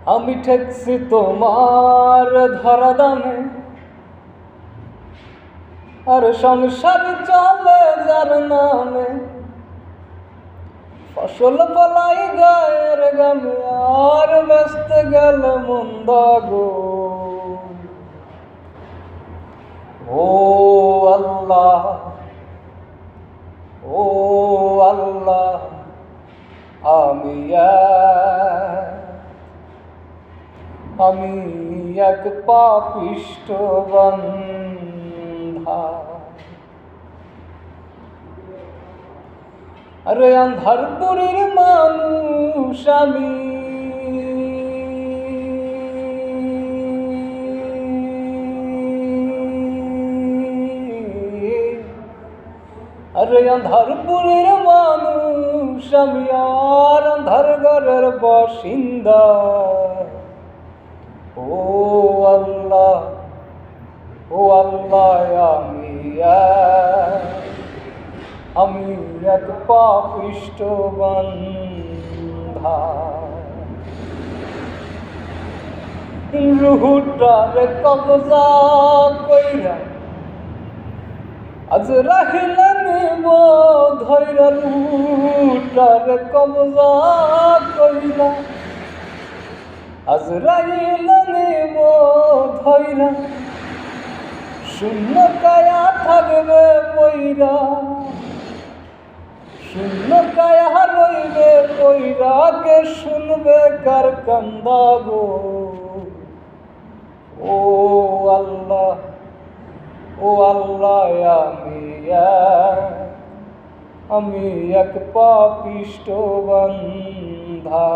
আমি ঠেকছি তোমার ধরা দামে, আর সংসার চলে যার নামে। ফসল ফলাই গায়ের গামে, আর ব্যস্ত গেল মন্দ গো। ও আল্লাহ, ও আল্লাহ, আমি এক পাপিষ্ঠ বান্ধা। আরে আন্ধারপুরের মানুষ আমি, আরে আন্ধারপুরের মানুষ আমি, আর আন্ধার ঘরের বাসিন্দা। ও আল্লাহ, ও আল্লাহ, আমি এক পাপিষ্ঠ বান্ধা। রুহুটার কবজা কইরা আজ রাহিলা নিব ধৈরা, রুহুটার কবজা কইরা আজ রাহিলা নিব ধৈরা। শূন্য কায়া থাকবে বইরা, শূন্য কায়া রইবে বইরা, কে শুনবে কার কান্দা গো। ও আল্লাহ, ও আল্লাহ, আমি এক পাপিষ্ঠ বান্ধা।